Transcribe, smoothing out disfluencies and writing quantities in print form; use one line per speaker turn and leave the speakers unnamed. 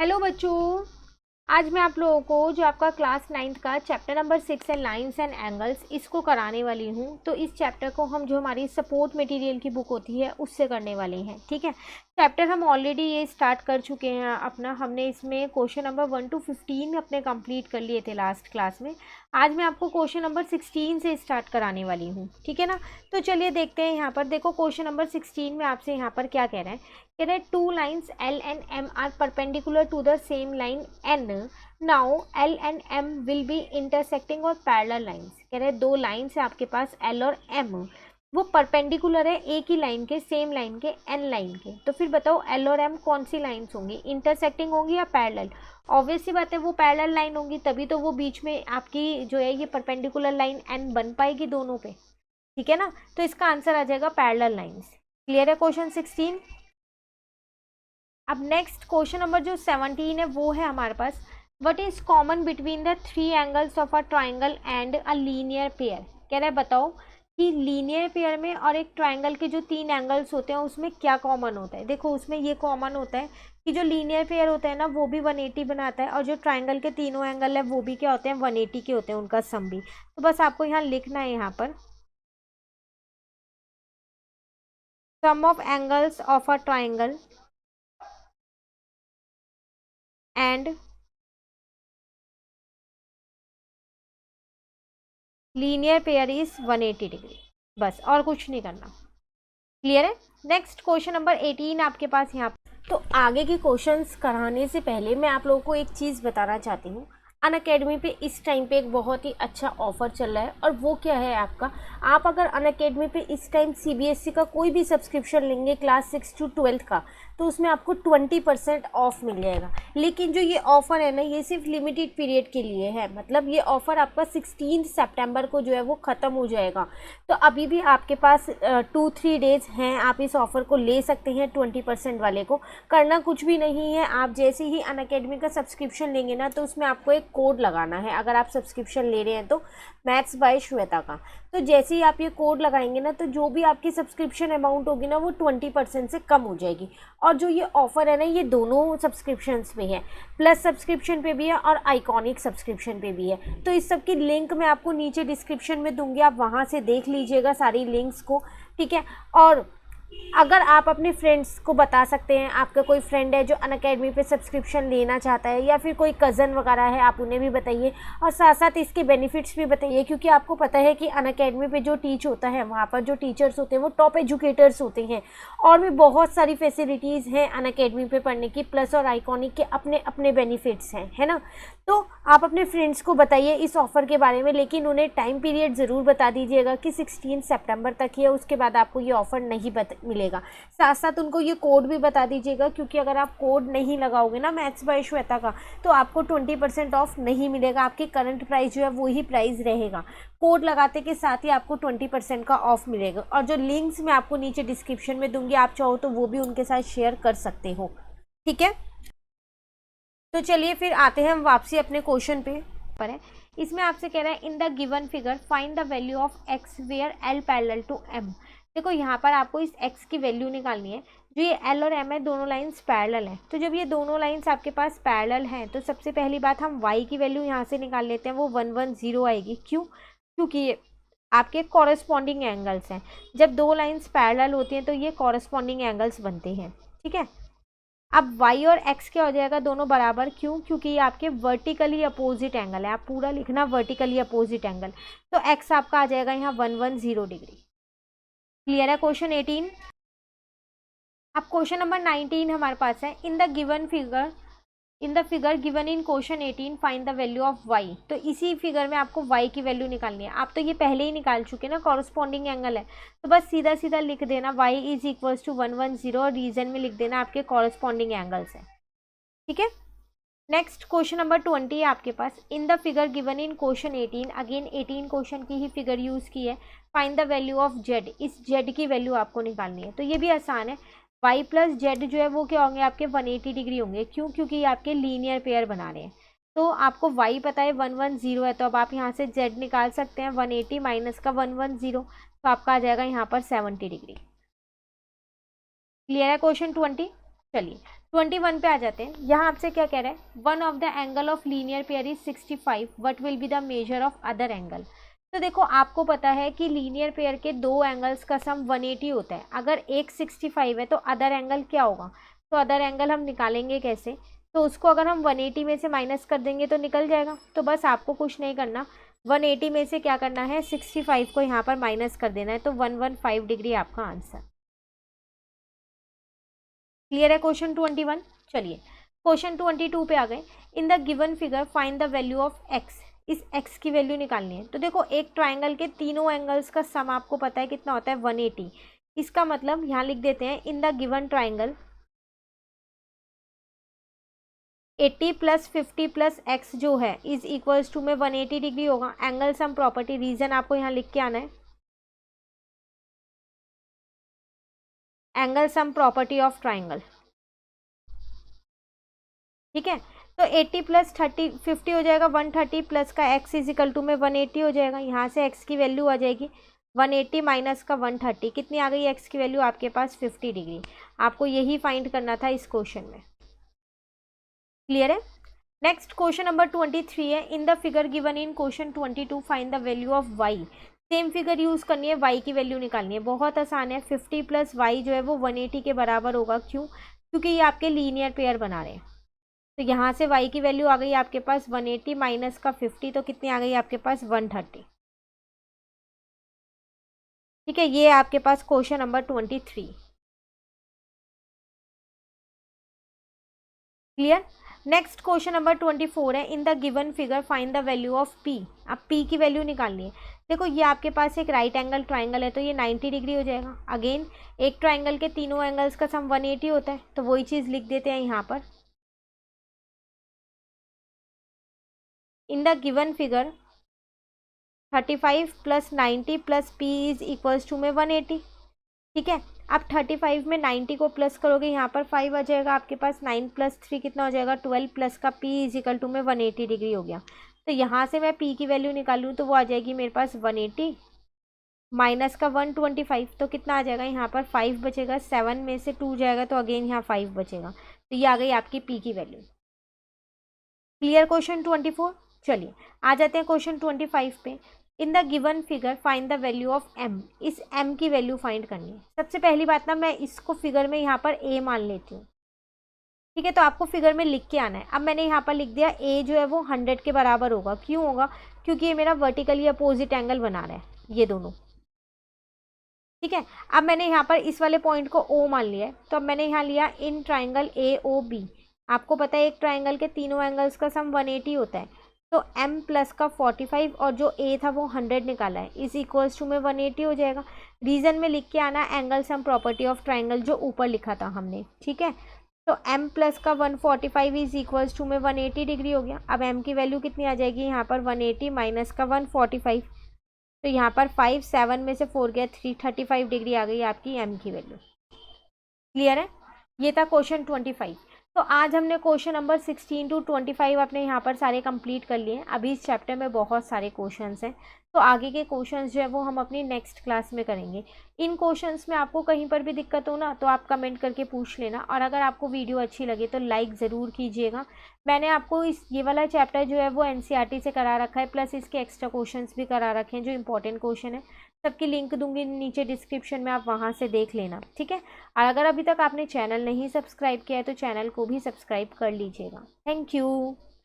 Hello बच्चों, आज मैं आप लोगों को जो आपका क्लास 9th का चैप्टर नंबर 6 है लाइंस एंड एंगल्स इसको कराने वाली हूँ। तो इस चैप्टर को हम जो हमारी सपोर्ट मटेरियल की बुक होती है उससे करने वाले हैं। ठीक है, चैप्टर हम ऑलरेडी ये स्टार्ट कर चुके हैं अपना। हमने इसमें क्वेश्चन नंबर 1 to 15 अपने कंप्लीट कर लिए थे लास्ट क्लास में। आज मैं आपको क्वेश्चन नंबर 16 से स्टार्ट कराने वाली हूँ। ठीक है ना, तो चलिए देखते हैं। यहाँ पर देखो क्वेश्चन नंबर 16 में आपसे यहाँ पर क्या कह रहे हैं। कह रहे हैं two lines L and M are perpendicular to the same line N। Now L and M will be intersecting और पैरेलल लाइन्स। कह रहे हैं दो लाइन्स है आपके पास L और M, वो परपेंडिकुलर है एक ही लाइन के, सेम लाइन के, N लाइन के। तो फिर बताओ L और M कौन सी लाइन्स होंगी, इंटरसेक्टिंग होंगी या पैरेलल? ऑब्वियस सी बात है वो पैरेलल लाइन होंगी, तभी तो वो बीच में आपकी जो है ये परपेंडिकुलर लाइन N बन पाएगी दोनों पे। ठीक है ना, तो इसका आंसर आ जाएगा पैरेलल लाइन्स। क्लियर है क्वेश्चन 16? अब नेक्स्ट क्वेश्चन नंबर जो 17 है वो है हमारे पास, what is common between the three angles of a triangle and a linear pair. कह रहा है बताओ कि लीनियर पेयर में और एक ट्राइंगल के जो तीन एंगल्स होते हैं उसमें क्या कॉमन होता है। देखो उसमें ये कॉमन होता है कि जो लीनियर पेयर होता है ना वो भी 180 बनाता है, और जो ट्राइंगल के तीनों एंगल है वो भी क्या होते हैं, 180 के होते हैं, उनका सम भी। तो बस आपको यहाँ लिखना है, यहाँ पर सम of angles of a triangle and linear pair is 180 degree. बस और कुछ नहीं करना। क्लियर है? नेक्स्ट क्वेश्चन नंबर 18 आपके पास यहाँ। तो आगे के क्वेश्चंस कराने से पहले मैं आप लोगों को एक चीज़ बताना चाहती हूँ। अनअकैडमी पे इस टाइम पे एक बहुत ही अच्छा ऑफर चल रहा है, और वो क्या है आपका, आप अगर अनअकैडमी पे इस टाइम CBSE का कोई भी सब्सक्रिप्शन लेंगे क्लास 6 to 12 का, तो उसमें आपको 20% ऑफ मिल जाएगा। लेकिन जो ये ऑफ़र है ना, ये सिर्फ लिमिटेड पीरियड के लिए है। मतलब ये ऑफ़र आपका 16 सितंबर को जो है वो ख़त्म हो जाएगा। तो अभी भी आपके पास 2-3 डेज़ हैं, आप इस ऑफ़र को ले सकते हैं। 20% वाले को करना कुछ भी नहीं है। आप जैसे ही अनअकैडमी का सब्सक्रिप्शन लेंगे ना, तो उसमें आपको एक कोड लगाना है। अगर आप सब्सक्रिप्शन ले रहे हैं तो मैथ्स बाय श्वेता का, तो जैसे ही आप ये कोड लगाएंगे ना, तो जो भी आपकी सब्सक्रिप्शन अमाउंट होगी ना वो 20% से कम हो जाएगी। और जो ये ऑफ़र है ना, ये दोनों सब्सक्रिप्शंस पे है, प्लस सब्सक्रिप्शन पे भी है और आइकॉनिक सब्सक्रिप्शन पे भी है। तो इस सब की लिंक मैं आपको नीचे डिस्क्रिप्शन में दूंगी, आप वहाँ से देख लीजिएगा सारी लिंक्स को। ठीक है, और अगर आप अपने फ्रेंड्स को बता सकते हैं, आपका कोई फ्रेंड है जो अनअकैडमी पे सब्सक्रिप्शन लेना चाहता है, या फिर कोई कज़न वगैरह है, आप उन्हें भी बताइए। और साथ साथ इसके बेनिफिट्स भी बताइए, क्योंकि आपको पता है कि अनअकैडमी पे जो टीच होता है, वहाँ पर जो टीचर्स होते हैं वो टॉप एजुकेटर्स होते हैं। और भी बहुत सारी फैसिलिटीज़ हैं अनअकैडमी पे पढ़ने की, प्लस और आइकॉनिक के अपने अपने बेनिफिट्स हैं, है ना। तो आप अपने फ्रेंड्स को बताइए इस ऑफ़र के बारे में, लेकिन उन्हें टाइम पीरियड ज़रूर बता दीजिएगा कि 16 सितंबर तक ही है, उसके बाद आपको ये ऑफ़र नहीं मिलेगा। साथ साथ उनको ये कोड भी बता दीजिएगा, क्योंकि अगर आप कोड नहीं लगाओगे ना मैथ्स बाय श्वेता का, तो आपको 20% ऑफ नहीं मिलेगा। आपके करंट प्राइस जो है वही प्राइस रहेगा। कोड लगाते के साथ ही आपको 20% का ऑफ मिलेगा। और जो लिंक्स मैं आपको नीचे डिस्क्रिप्शन में दूंगी, आप चाहो तो वो भी उनके साथ शेयर कर सकते हो। ठीक है, तो चलिए फिर आते हैं हम वापसी अपने क्वेश्चन पे पर है। इसमें आपसे कह रहा है in the given figure find the value of x where L parallel to M। देखो यहाँ पर आपको इस x की वैल्यू निकालनी है। जो ये L और M है, दोनों लाइंस पैरेलल हैं। तो जब ये दोनों लाइंस आपके पास पैरेलल हैं, तो सबसे पहली बात हम y की वैल्यू यहाँ से निकाल लेते हैं, वो 110 आएगी। क्यों? क्योंकि ये आपके कॉरस्पॉन्डिंग एंगल्स हैं। जब दो लाइंस पैरेलल होती हैं तो ये कॉरस्पॉन्डिंग एंगल्स बनते हैं। ठीक है, अब y और x क्या हो जाएगा, दोनों बराबर। क्यों? क्योंकि ये आपके वर्टिकली अपोजिट एंगल है। आप पूरा लिखना वर्टिकली अपोजिट एंगल। तो x आपका आ जाएगा यहाँ 110 डिग्री। क्लियर है क्वेश्चन 18? अब क्वेश्चन नंबर 19 हमारे पास है in the figure given in question 18 find the value of y। तो इसी फिगर में आपको y की वैल्यू निकालनी है। आप तो ये पहले ही निकाल चुके ना, कॉरस्पॉन्डिंग एंगल है, तो बस सीधा सीधा लिख देना y इज इक्वल्स टू 110 और रीजन में लिख देना आपके कॉरस्पॉन्डिंग एंगल्स है। ठीक है, नेक्स्ट क्वेश्चन नंबर 20 है आपके पास। In the figure given in question 18, again 18 question की ही फिगर यूज़ की है। Find the value of z। इस z की वैल्यू आपको निकालनी है। तो ये भी आसान है। y प्लस जेड जो है वो क्या होंगे, आपके 180 डिग्री होंगे। क्यों? क्योंकि ये आपके लीनियर पेयर बना रहे हैं। तो आपको y पता है 110 है, तो अब आप यहाँ से z निकाल सकते हैं। 180 माइनस का 110, तो आपका आ जाएगा यहाँ पर 70 डिग्री। क्लियर है क्वेश्चन 20? चलिए, 21 पे आ जाते हैं। यहाँ आपसे क्या कह रहा है, one of the angle of linear pair is 65, what will be the measure of other angle. तो देखो आपको पता है कि लीनियर पेयर के दो एंगल्स का सम 180 होता है। अगर एक 65 है तो अदर एंगल क्या होगा, तो अदर एंगल हम निकालेंगे कैसे, तो उसको अगर हम 180 में से माइनस कर देंगे तो निकल जाएगा। तो बस आपको कुछ नहीं करना, 180 में से क्या करना है, 65 को यहाँ पर माइनस कर देना है, तो 115 डिग्री आपका आंसर। क्लियर है क्वेश्चन 21। चलिए क्वेश्चन 22 पे आ गए। इन the given figure find the value of x, इस x की वैल्यू निकालनी है। तो देखो एक ट्राइंगल के तीनों एंगल्स का सम आपको पता है कितना होता है, 180। इसका मतलब यहाँ लिख देते हैं, इन the given triangle 80 plus 50 plus x जो है इज इक्वल्स टू में 180 डिग्री होगा। एंगल सम प्रॉपर्टी, रीजन आपको यहाँ लिख के आना है, angle sum property of triangle. ठीक है, तो 80 प्लस 30 50 हो जाएगा 130 प्लस का x इज इक्वल टू में 180 हो जाएगा। यहाँ से x की वैल्यू आ जाएगी 180 माइनस का 130, कितनी आ गई x की वैल्यू आपके पास, 50 डिग्री। आपको यही फाइंड करना था इस क्वेश्चन में। क्लियर है। नेक्स्ट क्वेश्चन नंबर 23 है। In the figure given in question 22 find the value of y। Same figure use करनी है, y की वैल्यू निकालनी है। बहुत आसान है, 50 प्लस y जो है वो 180 के बराबर होगा। क्यों, क्योंकि ये आपके लीनियर पेयर बना रहे हैं। तो यहाँ से y की वैल्यू आ गई आपके पास 180 माइनस का 50, तो कितनी आ गई आपके पास, 130। ठीक है, ये आपके पास question number 23। Clear. Next question number 24 है। In the given figure find the value of p। अब p की वैल्यू निकालनी है। देखो ये आपके पास एक राइट एंगल ट्राइंगल है, तो ये 90 डिग्री हो जाएगा। अगेन एक ट्राइंगल के तीनों एंगल्स का सम 180 होता है, तो वही चीज़ लिख देते हैं यहाँ पर। In the given figure 35 plus 90 plus p is equals to में 180। ठीक है, आप 35 में 90 को प्लस करोगे, यहाँ पर 5 आ जाएगा आपके पास, 9 प्लस 3 कितना हो जाएगा, 12 प्लस का p इज इक्वल टू में 180 डिग्री हो गया। तो यहाँ से मैं p की वैल्यू निकालूँ तो वो आ जाएगी मेरे पास 180 माइनस का 125, तो कितना आ जाएगा, यहाँ पर 5 बचेगा, 7 में से 2 जाएगा तो अगेन यहाँ 5 बचेगा। तो ये आ गई आपकी p की वैल्यू। Clear question 24। चलिए आ जाते हैं क्वेश्चन 25 पे। इन the given figure find the value of m। इस m की वैल्यू फाइंड करनी है। सबसे पहली बात ना, मैं इसको फिगर में यहाँ पर a मान लेती हूँ। ठीक है, तो आपको फिगर में लिख के आना है। अब मैंने यहाँ पर लिख दिया a जो है वो 100 के बराबर होगा। क्यों होगा, क्योंकि ये मेरा वर्टिकली अपोजिट एंगल बना रहा है, ये दोनों। ठीक है, अब मैंने यहाँ पर इस वाले पॉइंट को o मान लिया है, तो अब मैंने यहाँ लिया इन ट्राइंगल AOB। आपको पता है एक ट्राइंगल के तीनों एंगल्स का सम 180 होता है, तो m प्लस का 45 और जो a था वो 100 निकाला है, इज इक्वल्स टू में 180 हो जाएगा। रीजन में लिख के आना angle sum property of triangle जो ऊपर लिखा था हमने। ठीक है, तो m प्लस का 145 इज इक्वल्स टू में 180 डिग्री हो गया। अब m की वैल्यू कितनी आ जाएगी, यहाँ पर 180 माइनस का 145, तो यहाँ पर 5, 7 में से 4 गया 3, 35 डिग्री आ गई आपकी m की वैल्यू। क्लियर है, ये था क्वेश्चन 25। तो आज हमने क्वेश्चन नंबर 16 टू 25 अपने यहाँ पर सारे कंप्लीट कर लिए। अभी इस चैप्टर में बहुत सारे क्वेश्चंस हैं, तो आगे के क्वेश्चंस जो है वो हम अपनी नेक्स्ट क्लास में करेंगे। इन क्वेश्चंस में आपको कहीं पर भी दिक्कत हो ना, तो आप कमेंट करके पूछ लेना। और अगर आपको वीडियो अच्छी लगे तो लाइक ज़रूर कीजिएगा। मैंने आपको ये वाला चैप्टर जो है वो NCERT से करा रखा है, प्लस इसके एक्स्ट्रा क्वेश्चन भी करा रखे हैं जो इंपॉर्टेंट क्वेश्चन है। सबकी लिंक दूंगी नीचे डिस्क्रिप्शन में, आप वहाँ से देख लेना। ठीक है, और अगर अभी तक आपने चैनल नहीं सब्सक्राइब किया है तो चैनल को भी सब्सक्राइब कर लीजिएगा। Thank you.